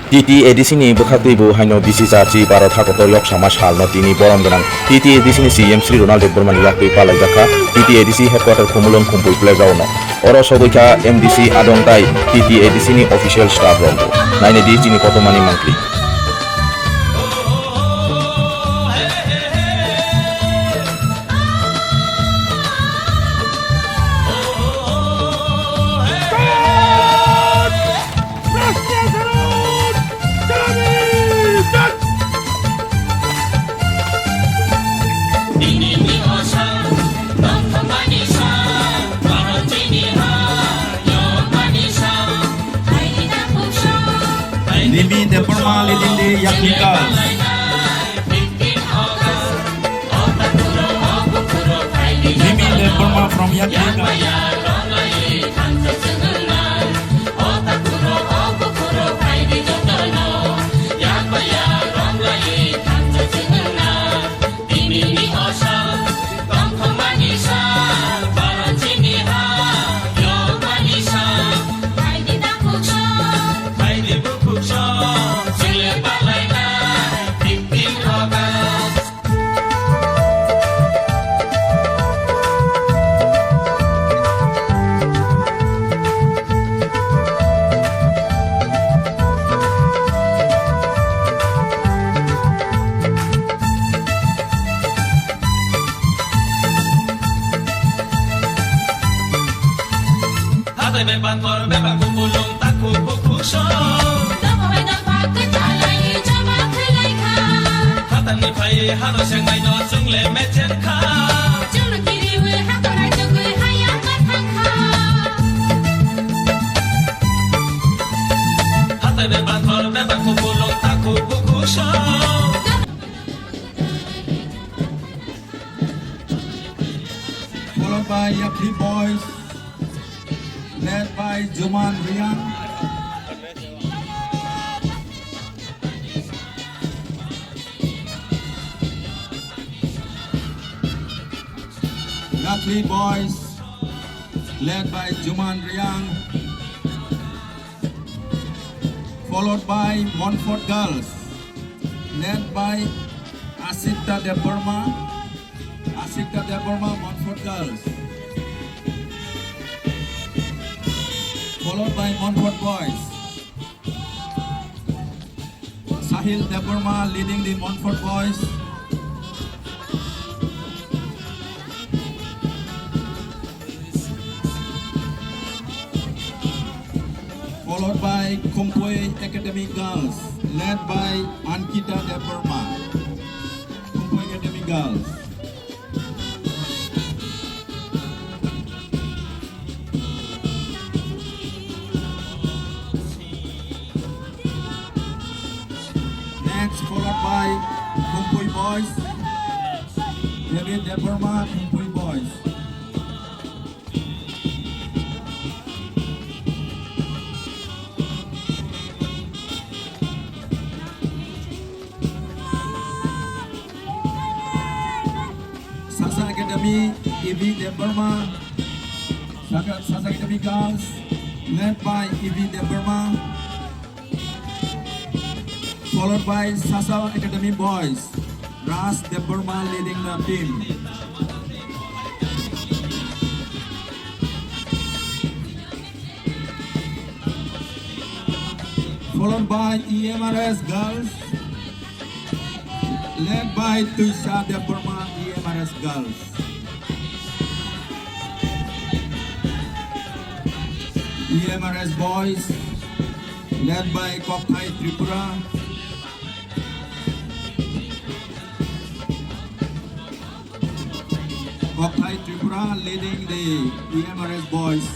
TTAADC ni bukhatui haino DCSRC Bharat Hakotor yok sama salno tini borom ganang TTAADC ni CEM Shri Runiel Debbarma-ni yakui Palai jakha TTAADC headquarter Khumulwng Khumpui plaza ono oro sogoi Kha MDC adong tai TTAADC ni official staff rombo naine di chini kotomani mangkli Dimi Debbarma leading the Yaknika. Dimi Debbarma from Yaknika. Bantor beba kumulong taku kukusho. Damo may nagpag katalay jama khalay kha. Hatan ni phai haro sang mai no sungle mechen kha. Juna kiri we hakarai jogoi hayang kathang kha. Hatan be bantor beba kumulong taku kukusho. Followed by Yakri boys. Led by Juman Rian. Yakli boys, led by Juman Rian. Followed by Montfort girls, led by Asikta Debbarma. Asikta Debbarma, Montfort girls. Followed by Montfort boys. Sahil Debbarma leading the Montfort boys. Followed by Khumpui Academy girls, led by Ankita Debbarma. Khumpui Academy girls. Followed by Khumpui boys, David Debbarma, Khumpui boys. Sasa Academy, EV Debbarma, Sasa Academy girls, led by EV Debbarma. Followed by Sasa Academy boys, Ras Debbarma leading the team. Followed by EMRS girls, led by Tuisha Debbarma, EMRS girls. EMRS boys, led by Kha Tripura. Kha Tripura leading the EMRS boys.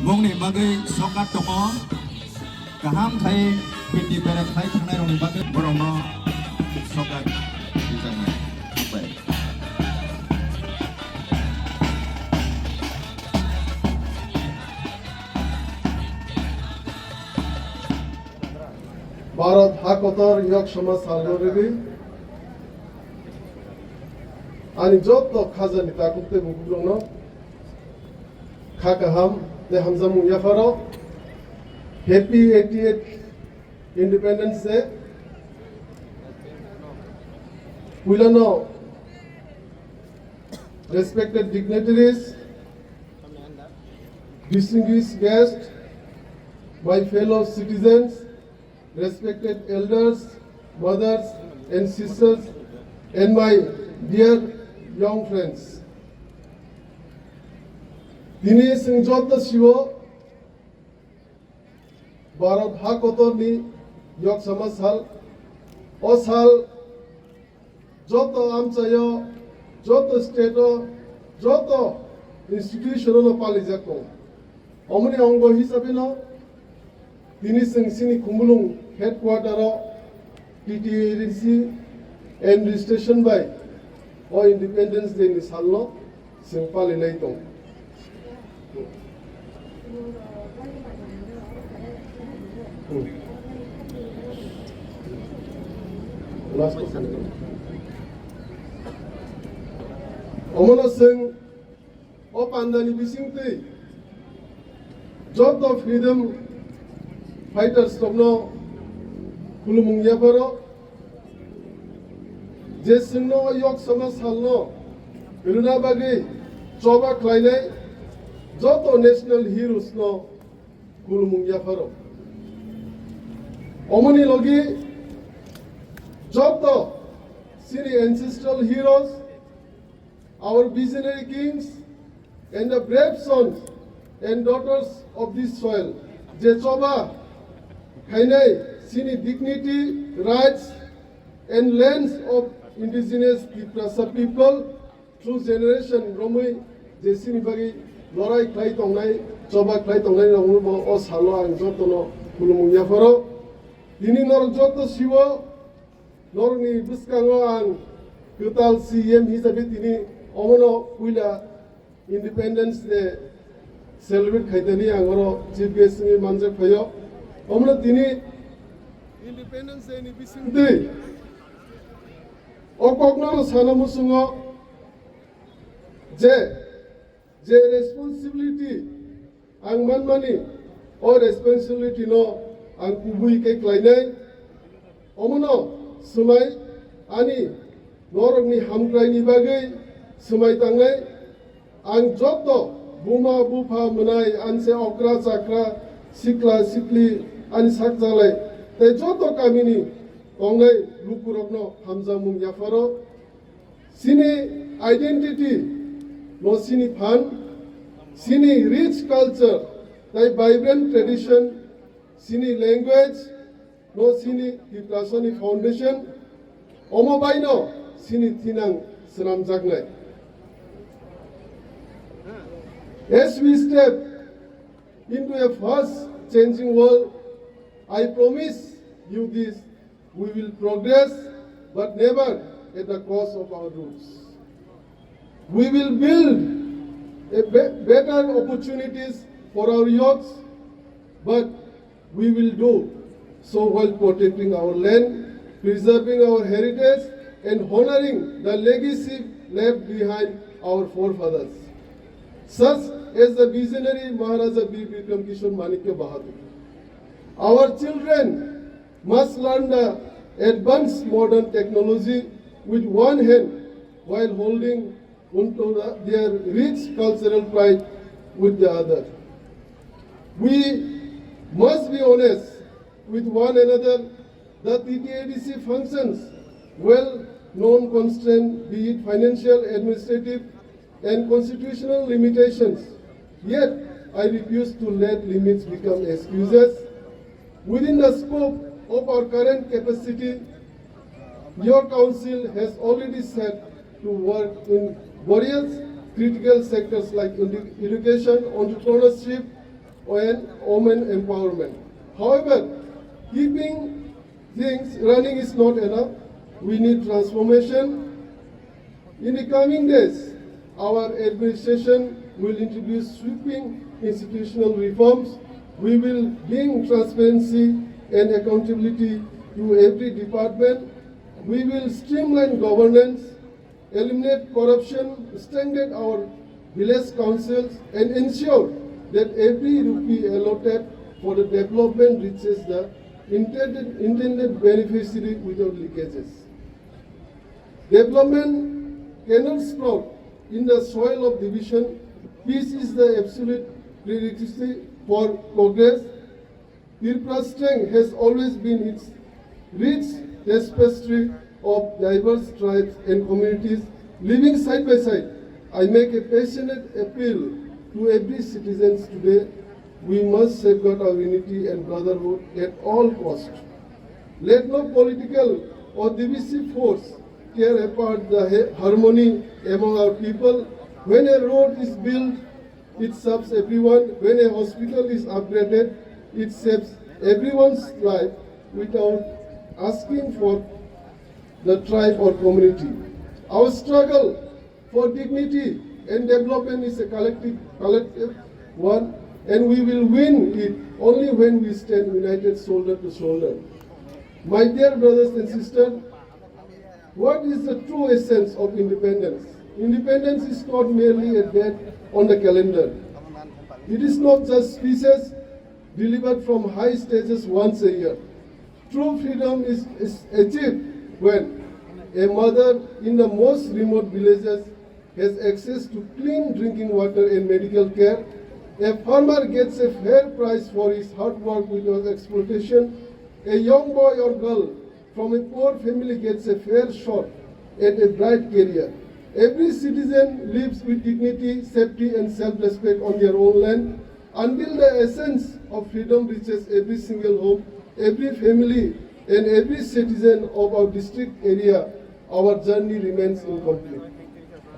Mungni bagai sokat toko kaham khai pindi perak khai thangnai roni bagai borongno sokat dijangnai apa Bharat Hakotor yok Shama Salgoridi ani jotto khazani takukte bukurongno kha kaham te hamzamu yafaro happy 88th Independence Day. Wilano, respected dignitaries, distinguished guests, my fellow citizens, respected elders, mothers and sisters, and my dear young friends. Tini singjota shivo Bharat hakotorni yok samasal osal joto amchayo joto state joto institution palijako omni ongo hisabe no tini sini Khumulwng headquarter TTAADC and station by o Independence Day ni salno sing palilai tong Omono sing o pandani bisingti job of freedom fighters tobno Khumulwng yaparo je singno yok sama salno Runa bagi choba klainai joto national heroes no Khumulwng yaparo Omoni logi joto city ancestral heroes our visionary kings and the brave sons and daughters of this soil je choba khainai city dignity rights and lands of indigenous Tripura people through generation romoi je city bagi lorai khlai tongnai choba khlai tongnai rongbo o salo ang jotono Khumulwng yaparo Dini norok joto siwo norok ni biskango ang total CEM hisabe tini omono puila Independence Day celebrate khaitani angoro chief guest ni Manjak phayo omono tini Independence Day ni bisingdi okokno sanamusungo je responsibility ang manmani o responsibility no ang kubui ke klainai omono sumai ani norok ni hamkrai ni bagai sumai tangai ang joto buma bufa munai anse okra chakra sikla sikli ani sakjalai te joto kamini ongai lukurokno hamjamung yafaro sini identity no sini fan sini rich culture tai vibrant tradition Sini language, no sini Tripura foundation, omo baino sini tinang senam jagnai. As we step into a fast changing world, I promise you this: we will progress, but never at the cost of our roots. We will build better opportunities for our youths, but we will do so while protecting our land, preserving our heritage, and honoring the legacy left behind our forefathers, such as the visionary Maharaja Bir Bikram Kishore Manikya Bahadur. Our children must learn the advanced modern technology with one hand while holding onto their rich cultural pride with the other. We must be honest with one another. The TTAADC functions well-known constraints, be it financial, administrative, and constitutional limitations. Yet, I refuse to let limits become excuses. Within the scope of our current capacity, your council has already set to work in various critical sectors like education, entrepreneurship, and women empowerment. However, keeping things running is not enough. We need transformation. In the coming days, our administration will introduce sweeping institutional reforms. We will bring transparency and accountability to every department. We will streamline governance. eliminate corruption, strengthen our village councils, and ensure that every rupee allotted for the development reaches the intended beneficiary without leakages. Development cannot sprout in the soil of division. Peace is the absolute prerequisite for progress. Tripura's strength has always been its rich tapestry of diverse tribes and communities living side by side. I make a passionate appeal to every citizen today. We must safeguard our unity and brotherhood at all costs. Let no political or divisive force tear apart the harmony among our people. When a road is built, it serves everyone. When a hospital is upgraded, it saves everyone's life without asking for the tribe or community. Our struggle for dignity and development is a collective one, and we will win it only when we stand united shoulder to shoulder. My dear brothers and sisters, what is the true essence of independence? Independence is not merely a date on the calendar. It is not just speeches delivered from high stages once a year. True freedom is achieved when a mother in the most remote villages has access to clean drinking water and medical care. A farmer gets a fair price for his hard work without exploitation. A young boy or girl from a poor family gets a fair shot at a bright career. Every citizen lives with dignity, safety, and self-respect on their own land. Until the essence of freedom reaches every single home, every family, and every citizen of our district area, our journey remains incomplete.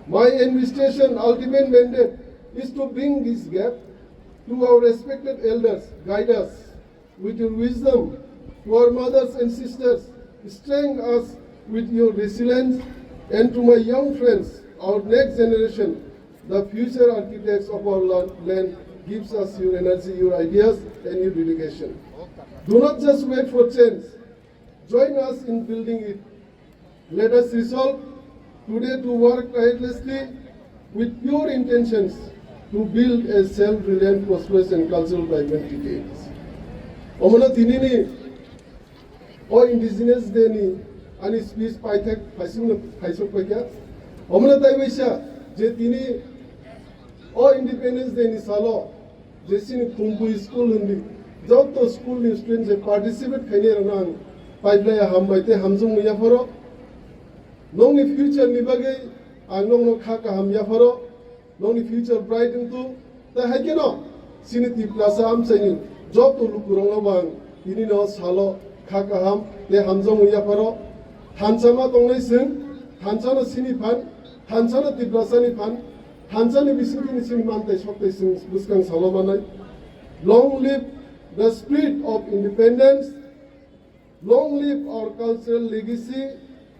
My administration ultimate mandate is to bring this gap to our respected elders. Guide us with your wisdom. To our mothers and sisters, strengthen us with your resilience. And to my young friends, our next generation, the future architects of our land, gives us your energy, your ideas, and your dedication. Do not just wait for change. Join us in building it. Let us resolve today to work tirelessly with pure intentions to build a self-reliant, prosperous, and cultural vibrant decades. Omana Tini or Indigenous Day and his peace Pythak Paisok Paka. Omana Taiwisha, Jetini or Independence Day ni Salo, Jessin Khumpui school hundi. Job to school students participate Kanye Ranang, Palai Hambaite Hamzung Yafaro. Long the future Nibage, and no Kaka Ham Yafaro, long the future bright into the Hakino, Siniti Plaza Am saying, job to Lukurong, Inino Salo, Kakaham, the Hamzong Yafaro, Hansama Tonglison, Hansana Sinipan, Hansana Tibrasani Pan, Hansani visiting Siniman, the Shoptations, Buskan Salomanai. Long live the spirit of independence, long live our cultural legacy,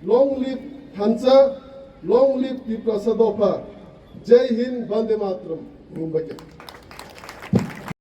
long live Hansa, long live Tripura Sadopa. Jai Hind, Vande Mataram.